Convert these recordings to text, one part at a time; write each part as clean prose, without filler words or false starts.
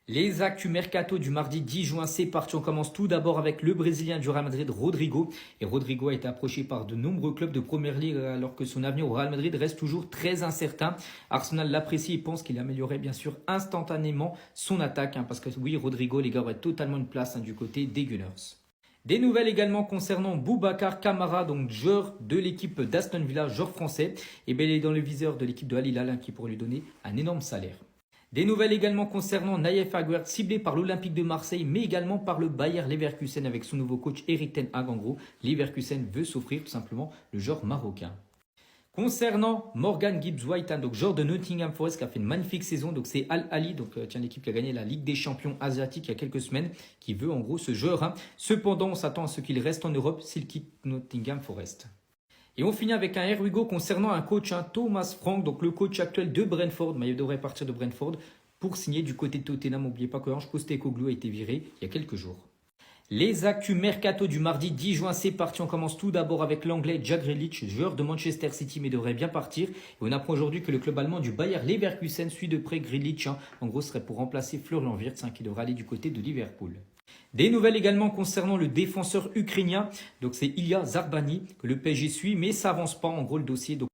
Les actus mercato du mardi 10 juin, c'est parti. On commence tout d'abord avec le Brésilien du Real Madrid, Rodrigo. Et Rodrigo a été approché par de nombreux clubs de Première Ligue alors que son avenir au Real Madrid reste toujours très incertain. Arsenal l'apprécie et pense qu'il améliorerait bien sûr instantanément son attaque. Parce que oui, Rodrigo, les gars, aurait totalement une place du côté des Gunners. Des nouvelles également concernant Boubacar Kamara, donc joueur de l'équipe d'Aston Villa, joueur français. Et bien, il est dans le viseur de l'équipe de Al Hilal qui pourrait lui donner un énorme salaire. Des nouvelles également concernant Nayef Aguerd, ciblé par l'Olympique de Marseille, mais également par le Bayer Leverkusen avec son nouveau coach Erik ten Hag. En gros, Leverkusen veut s'offrir tout simplement le joueur marocain. Concernant Morgan Gibbs-White, donc joueur de Nottingham Forest qui a fait une magnifique saison, donc c'est Al Ahly, donc l'équipe qui a gagné la Ligue des Champions asiatiques il y a quelques semaines, qui veut en gros ce joueur. Cependant, on s'attend à ce qu'il reste en Europe s'il quitte Nottingham Forest. Et on finit avec un Hugo concernant un coach, Thomas Frank, donc le coach actuel de Brentford, mais il devrait partir de Brentford pour signer du côté de Tottenham. N'oubliez pas que Ange Postecoglou a été viré il y a quelques jours. Les actus mercato du mardi 10 juin, c'est parti. On commence tout d'abord avec l'anglais Jack Grealish, joueur de Manchester City mais devrait bien partir. Et on apprend aujourd'hui que le club allemand du Bayer Leverkusen suit de près Grealish. En gros, ce serait pour remplacer Florian Wirtz qui devrait aller du côté de Liverpool. Des nouvelles également concernant le défenseur ukrainien, donc c'est Ilya Zarbani que le PSG suit, mais ça avance pas en gros le dossier. Donc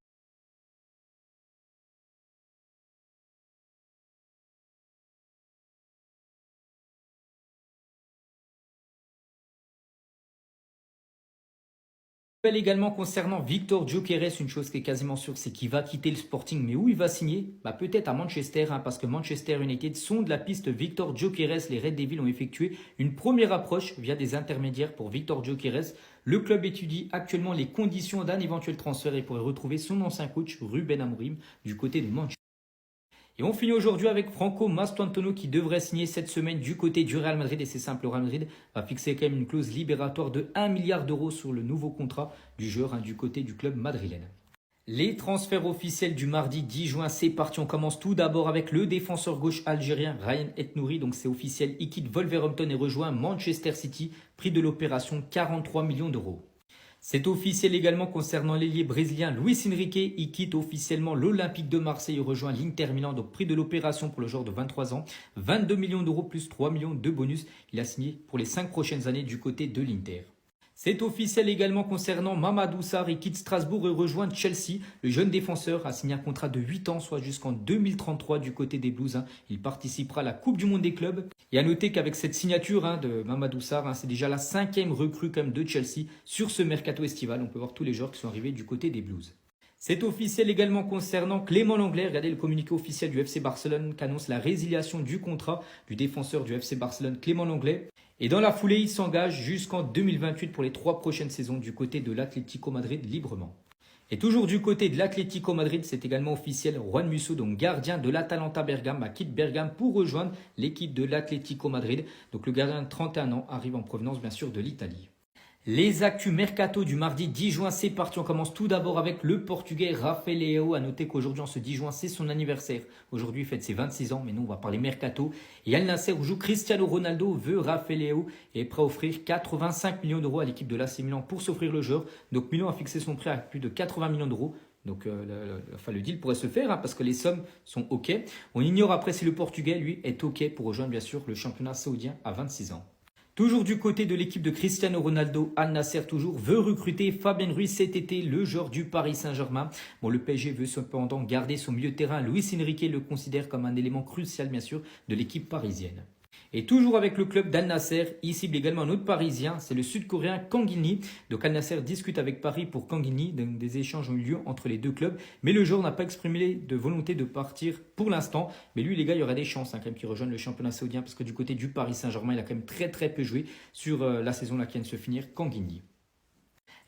également concernant Victor Gyökeres, une chose qui est quasiment sûre, c'est qu'il va quitter le Sporting, mais où il va signer? Peut-être à Manchester, parce que Manchester United sont de la piste Victor Gyökeres. Les Red Devils ont effectué une première approche via des intermédiaires pour Victor Gyökeres. Le club étudie actuellement les conditions d'un éventuel transfert et pourrait retrouver son ancien coach Ruben Amorim du côté de Manchester. Et on finit aujourd'hui avec Franco Mastantuono qui devrait signer cette semaine du côté du Real Madrid. Et c'est simple, le Real Madrid va fixer quand même une clause libératoire de 1 milliard d'euros sur le nouveau contrat du joueur du côté du club madrilène. Les transferts officiels du mardi 10 juin, c'est parti. On commence tout d'abord avec le défenseur gauche algérien Ryan Aït-Nouri. Donc c'est officiel, il quitte Wolverhampton et rejoint Manchester City. Prix de l'opération 43 millions d'euros. C'est officiel également concernant l'ailier brésilien Luis Enrique. Il quitte officiellement l'Olympique de Marseille et rejoint l'Inter Milan. Donc prix de l'opération pour le joueur de 23 ans, 22 millions d'euros plus 3 millions de bonus. Il a signé pour les 5 prochaines années du côté de l'Inter. C'est officiel également concernant Mamadou Sarr. Il quitte Strasbourg et rejoint Chelsea. Le jeune défenseur a signé un contrat de 8 ans, soit jusqu'en 2033 du côté des Blues. Il participera à la Coupe du Monde des clubs. Et à noter qu'avec cette signature de Mamadou Sarr, c'est déjà la 5e recrue de Chelsea sur ce mercato estival. On peut voir tous les joueurs qui sont arrivés du côté des Blues. C'est officiel également concernant Clément Lenglet. Regardez le communiqué officiel du FC Barcelone qui annonce la résiliation du contrat du défenseur du FC Barcelone, Clément Lenglet. Et dans la foulée, il s'engage jusqu'en 2028 pour les 3 prochaines saisons du côté de l'Atlético Madrid librement. Et toujours du côté de l'Atlético Madrid, c'est également officiel, Juan Musso, donc gardien de l'Atalanta Bergame, quitte Bergame pour rejoindre l'équipe de l'Atlético Madrid. Donc le gardien de 31 ans arrive en provenance bien sûr de l'Italie. Les actus mercato du mardi 10 juin, c'est parti. On commence tout d'abord avec le portugais Rafael Leao. À noter qu'aujourd'hui, en ce 10 juin, c'est son anniversaire. Aujourd'hui, il fête ses 26 ans, mais nous, on va parler mercato. Et Al Nasser, où joue Cristiano Ronaldo, veut Rafael Leao et est prêt à offrir 85 millions d'euros à l'équipe de l'AC Milan pour s'offrir le joueur. Donc Milan a fixé son prêt à plus de 80 millions d'euros. Donc le deal pourrait se faire parce que les sommes sont OK. On ignore après si le portugais, lui, est OK pour rejoindre bien sûr le championnat saoudien à 26 ans. Toujours du côté de l'équipe de Cristiano Ronaldo, Al Nasser toujours veut recruter Fabien Ruiz cet été, le joueur du Paris Saint-Germain. Le PSG veut cependant garder son milieu de terrain. Luis Enrique le considère comme un élément crucial bien sûr de l'équipe parisienne. Et toujours avec le club d'Al Nasser, il cible également un autre Parisien, c'est le Sud-Coréen Kang In-lee. Donc Al Nasser discute avec Paris pour Kang In-lee, donc des échanges ont eu lieu entre les deux clubs. Mais le joueur n'a pas exprimé de volonté de partir pour l'instant. Mais lui les gars, il y aura des chances quand même qu'il rejoigne le championnat saoudien parce que du côté du Paris Saint-Germain, il a quand même très peu joué sur la saison là qui vient de se finir, Kang In-lee.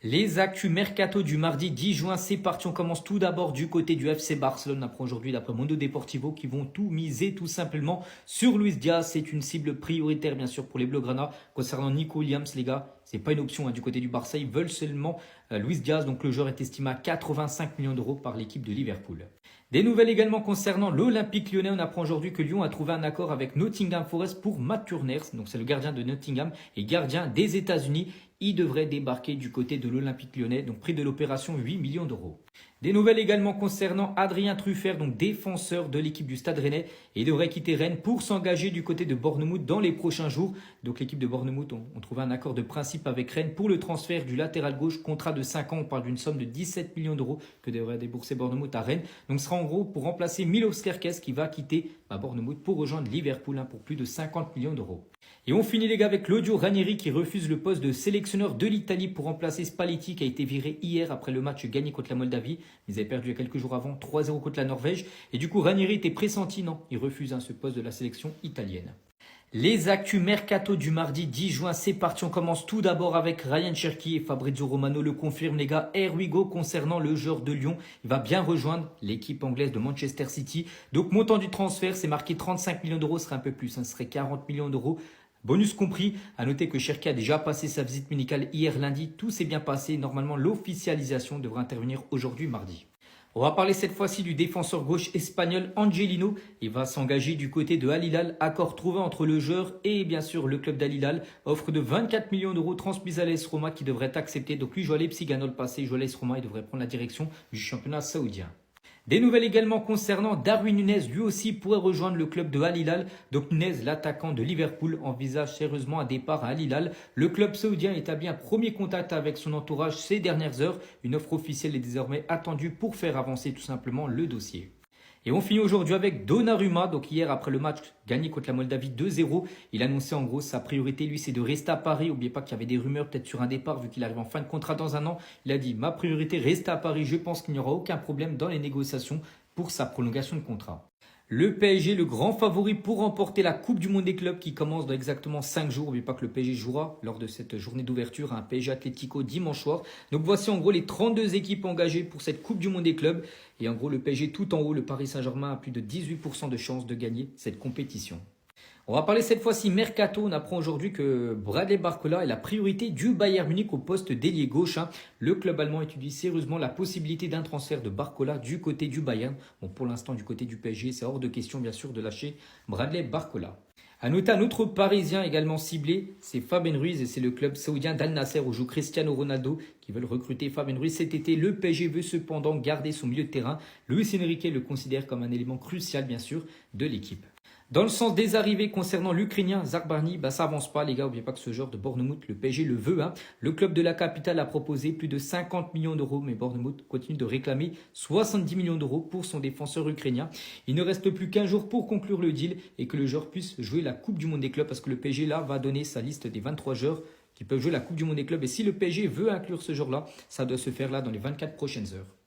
Les actus mercato du mardi 10 juin, c'est parti. On commence tout d'abord du côté du FC Barcelone. Après aujourd'hui, d'après Mundo Deportivo, qui vont tout miser tout simplement sur Luis Diaz. C'est une cible prioritaire bien sûr pour les Blaugrana. Concernant Nico Williams, les gars, c'est pas une option du côté du Barça. Ils veulent seulement Luis Diaz. Donc le joueur est estimé à 85 millions d'euros par l'équipe de Liverpool. Des nouvelles également concernant l'Olympique Lyonnais. On apprend aujourd'hui que Lyon a trouvé un accord avec Nottingham Forest pour Matt Turner. Donc c'est le gardien de Nottingham et gardien des États-Unis. Il devrait débarquer du côté de l'Olympique Lyonnais. Donc prix de l'opération 8 millions d'euros. Des nouvelles également concernant Adrien Truffert, donc défenseur de l'équipe du Stade Rennais. Et il devrait quitter Rennes pour s'engager du côté de Bournemouth dans les prochains jours. Donc l'équipe de Bournemouth ont trouvé un accord de principe avec Rennes pour le transfert du latéral gauche. Contrat de 5 ans, on parle d'une somme de 17 millions d'euros que devrait débourser Bournemouth à Rennes. Donc ce sera en gros pour remplacer Milos Kerkez qui va quitter Bournemouth pour rejoindre Liverpool pour plus de 50 millions d'euros. Et on finit les gars avec Claudio Ranieri qui refuse le poste de sélectionneur de l'Italie pour remplacer Spalletti qui a été viré hier après le match gagné contre la Moldavie. Ils avaient perdu il y a quelques jours avant 3-0 contre la Norvège. Et du coup Ranieri était pressenti, non, il refuse ce poste de la sélection italienne. Les actus mercato du mardi 10 juin, c'est parti. On commence tout d'abord avec Ryan Cherki et Fabrizio Romano le confirment les gars. Here we go concernant le joueur de Lyon. Il va bien rejoindre l'équipe anglaise de Manchester City. Donc montant du transfert, c'est marqué 35 millions d'euros, ce serait un peu plus, ce serait 40 millions d'euros. Bonus compris, à noter que Cherki a déjà passé sa visite médicale hier lundi. Tout s'est bien passé. Normalement, l'officialisation devrait intervenir aujourd'hui mardi. On va parler cette fois-ci du défenseur gauche espagnol Angelino. Il va s'engager du côté de Al Hilal. Accord trouvé entre le joueur et bien sûr le club d'Al Hilal. Offre de 24 millions d'euros transmise à l'AS Roma qui devrait accepter. Donc lui joue à Leipzig à le passé. Il joue à l'AS Roma. Il devrait prendre la direction du championnat saoudien. Des nouvelles également concernant Darwin Núñez, lui aussi pourrait rejoindre le club de Al Hilal. Donc Núñez, l'attaquant de Liverpool, envisage sérieusement un départ à Al Hilal. Le club saoudien établit un premier contact avec son entourage ces dernières heures. Une offre officielle est désormais attendue pour faire avancer tout simplement le dossier. Et on finit aujourd'hui avec Donnarumma. Donc hier, après le match gagné contre la Moldavie 2-0, il annonçait en gros sa priorité, lui, c'est de rester à Paris. N'oubliez pas qu'il y avait des rumeurs peut-être sur un départ vu qu'il arrive en fin de contrat dans un an. Il a dit, ma priorité, reste à Paris. Je pense qu'il n'y aura aucun problème dans les négociations pour sa prolongation de contrat. Le PSG, le grand favori pour remporter la Coupe du Monde des clubs qui commence dans exactement 5 jours. N'oubliez pas que le PSG jouera lors de cette journée d'ouverture à un PSG Atlético dimanche soir. Donc voici en gros les 32 équipes engagées pour cette Coupe du Monde des clubs. Et en gros le PSG tout en haut, le Paris Saint-Germain a plus de 18% de chances de gagner cette compétition. On va parler cette fois-ci mercato. On apprend aujourd'hui que Bradley Barcola est la priorité du Bayern Munich au poste d'ailier gauche. Le club allemand étudie sérieusement la possibilité d'un transfert de Barcola du côté du Bayern. Bon, pour l'instant, du côté du PSG, c'est hors de question bien sûr de lâcher Bradley Barcola. À noter un autre Parisien également ciblé, c'est Fabien Ruiz et c'est le club saoudien d'Al Nasser où joue Cristiano Ronaldo qui veulent recruter Fabien Ruiz cet été. Le PSG veut cependant garder son milieu de terrain. Luis Enrique le considère comme un élément crucial bien sûr de l'équipe. Dans le sens des arrivées concernant l'Ukrainien Zarbarny, ça avance pas les gars, n'oubliez pas que ce joueur de Bournemouth, le PSG le veut. Le club de la capitale a proposé plus de 50 millions d'euros, mais Bournemouth continue de réclamer 70 millions d'euros pour son défenseur ukrainien. Il ne reste plus qu'un jour pour conclure le deal et que le joueur puisse jouer la Coupe du Monde des clubs parce que le PSG là va donner sa liste des 23 joueurs qui peuvent jouer la Coupe du Monde des clubs. Et si le PSG veut inclure ce joueur-là, ça doit se faire là dans les 24 prochaines heures.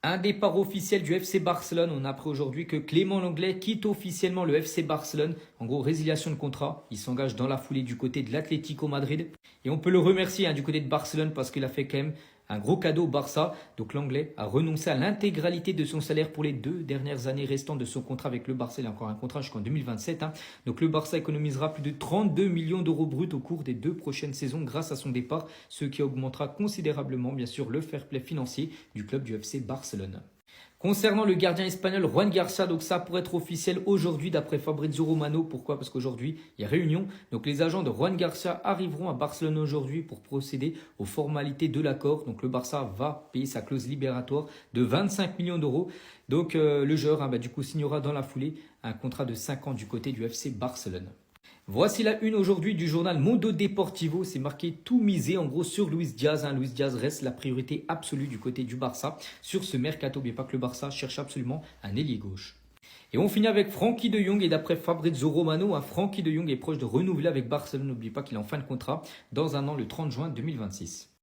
Un départ officiel du FC Barcelone. On apprend aujourd'hui que Clément Lenglet quitte officiellement le FC Barcelone. En gros, résiliation de contrat. Il s'engage dans la foulée du côté de l'Atlético Madrid. Et on peut le remercier du côté de Barcelone parce qu'il a fait quand même un gros cadeau au Barça. Donc l'Anglais a renoncé à l'intégralité de son salaire pour les 2 dernières années restantes de son contrat avec le Barça. Il a encore un contrat jusqu'en 2027. Donc le Barça économisera plus de 32 millions d'euros bruts au cours des 2 prochaines saisons grâce à son départ, ce qui augmentera considérablement bien sûr le fair play financier du club du FC Barcelone. Concernant le gardien espagnol Juan Garcia, donc ça pourrait être officiel aujourd'hui d'après Fabrizio Romano. Pourquoi? Parce qu'aujourd'hui, il y a réunion. Donc les agents de Juan Garcia arriveront à Barcelone aujourd'hui pour procéder aux formalités de l'accord. Donc le Barça va payer sa clause libératoire de 25 millions d'euros. Donc le joueur du coup signera dans la foulée un contrat de 5 ans du côté du FC Barcelone. Voici la une aujourd'hui du journal Mundo Deportivo. C'est marqué tout misé en gros sur Luis Diaz. Luis Diaz reste la priorité absolue du côté du Barça sur ce mercato. N'oubliez pas que le Barça cherche absolument un ailier gauche. Et on finit avec Frenkie de Jong. Et d'après Fabrizio Romano, Frenkie de Jong est proche de renouveler avec Barcelone. N'oubliez pas qu'il est en fin de contrat dans un an, le 30 juin 2026.